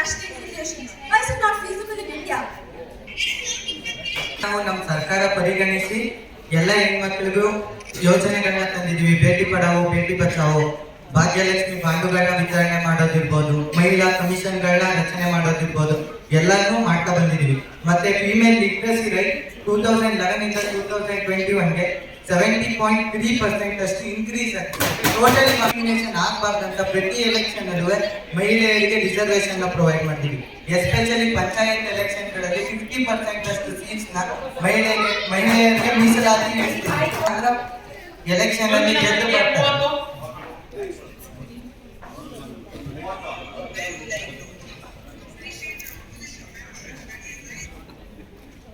national regulations. Why is it not feasible in India? ನಾವು ನಮ್ಮ ಸರ್ಕಾರ ಪರಿಗಣಿಸಿ ಎಲ್ಲ ಹೆಣ್ಮಕ್ಳಿಗೂ ಯೋಜನೆಗಳನ್ನ ತಂದಿದ್ದೀವಿ. ಬೇಟಿ ಪಡಾವೋ ಬೇಟಿ ಬಚಾವೋ, ಭಾಗ್ಯಲಕ್ಷ್ಮಿ ಬಾಂಡುಗಳನ್ನ ವಿತರಣೆ ಮಾಡೋದಿರ್ಬೋದು, ಮಹಿಳಾ ಕಮಿಷನ್ಗಳನ್ನ ರಚನೆ ಮಾಡೋದಿರ್ಬೋದು, ಎಲ್ಲಾನು ಮಾಡ್ತಾ ಬಂದಿದ್ದೀವಿ. ಮತ್ತೆ ಫಿಮೇಲ್ ಲಿಟ್ರಸಿ ರೈಟ್ 2011 ಇಂದ 2021ಗೆ 70.3% ಅಷ್ಟು ಇನ್ಕ್ರೀಸ್ ಆಗ್ತದೆ. ಟೋಟಲಿ ಕಾಂಬಿನೇಷನ್ ಆಗಬಾರ್ದಂತ ಪ್ರತಿ ಎಲೆಕ್ಷನ್ ಅಲ್ಲೂ ಮಹಿಳೆಯರಿಗೆ ರಿಸರ್ವೇಶನ್ ಪ್ರೊವೈಡ್ ಮಾಡ್ತೀವಿ. ಎಸ್ಪೆಷಲಿ ಪಂಚಾಯತ್ ಎಲೆಕ್ಷನ್ಗಳಲ್ಲಿ 50% ಅಷ್ಟು ಸೀಟ್ಸ್ನ ಮಹಿಳೆಯರಿಗೆ ಮೀಸಲಾತಿ ನೀಡ್ತೀವಿ. ಅಂದ್ರೆ ಎಲೆಕ್ಷನ್ ಅಲ್ಲಿ ಗೆದ್ದು ಬರ್ತಾರೆ.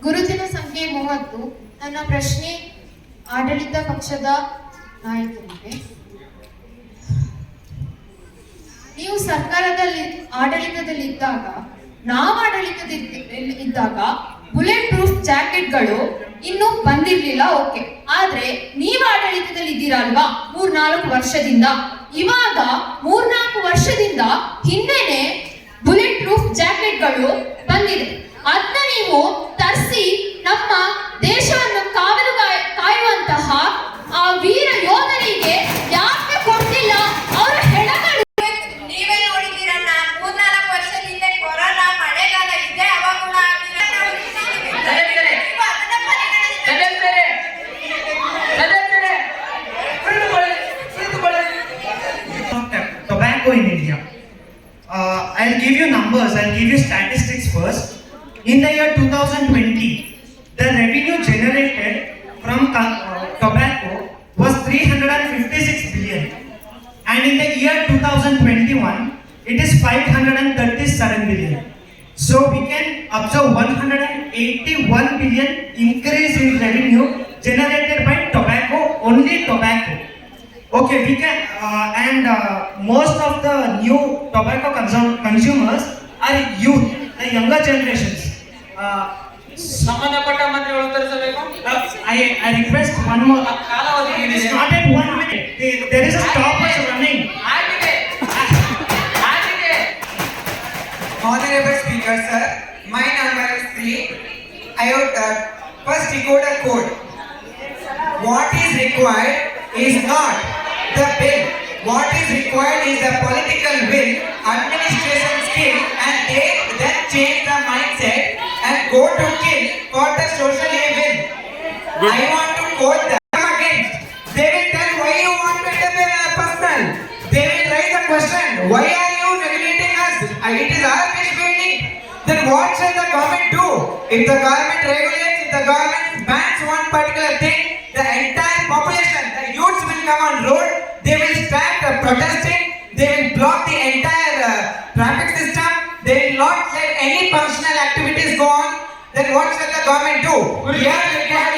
ಗುರುತಿನ ಸಂಖ್ಯೆ 30. ನನ್ನ ಪ್ರಶ್ನೆ ಆಡಳಿತ ಪಕ್ಷದ ನಾಯಕರಿಗೆ. ನೀವು ಸರ್ಕಾರದಲ್ಲಿ ಆಡಳಿತದಲ್ಲಿದ್ದಾಗ, ನಾವು ಆಡಳಿತದಲ್ಲಿದ್ದಾಗ ಬುಲೆಟ್ ಪ್ರೂಫ್ ಜಾಕೆಟ್ಗಳು ಇನ್ನೂ ಬಂದಿರ್ಲಿಲ್ಲ, ಓಕೆ. ಆದ್ರೆ ನೀವು ಆಡಳಿತದಲ್ಲಿ ಇದ್ದೀರಲ್ವಾ 3-4 ವರ್ಷದಿಂದ, ಇವಾಗ 3-4 ವರ್ಷದಿಂದ ಹಿಂದೆನೆ ಬುಲೆಟ್ ಪ್ರೂಫ್ ಜಾಕೆಟ್ಗಳು ಬಂದಿದೆ. ಅದನ್ನ ನೀವು ತರಿಸಿ ನಮ್ಮ ದೇಶವನ್ನು ಕಾವಲು ಕಾಯುವಂತಹ ಆ ವೀರ ಯೋಧರಿಗೆ ಯಾಕೆ ಕೊಡ್ತಿಲ್ಲ? ಅವರ ಹೆಣಗಳು ನೀವೇ ನೋಡಿದ್ದೀರಣ್ಣ, 3-4 ವರ್ಷದಿಂದ ಕೊರೋನಾ ಮಳೆಗಾಲ ಇದೆ, ಅವಾಗ tobacco in India. I'll give you numbers, I'll give you statistics first. In the year 2020, the revenue generated from tobacco was 356 billion. And in the year 2021, it is 537 billion. So we can observe 181 billion increase in revenue generated by tobacco, only tobacco. Okay, we can, most of the new tobacco consumers are youth, the younger generations. ಸಂಬಂಧಪಟ್ಟ ಮಂತ್ರಿಗಳು ಉತ್ತರಿಸಬೇಕು. I request one more. It is not at 1 minute. There is a stoppage running. Honorable Speaker, sir, my number is 3. I have first decoder code. What is required is not the bill. What is required is the political will, administration skill, and they then change the mindset and go to kill for the social evil. I want to quote them against. They will tell why you want to interfere in personal. They will raise the question, why are you regulating us? It is our wish we need. Then what shall the government do? If the government regulates, if the government bans one particular thing, the entire population, the youths will come on road. They will start protesting. They will block the entire traffic system. They will not let any functional activities go on. Then what shall the government do? Here we can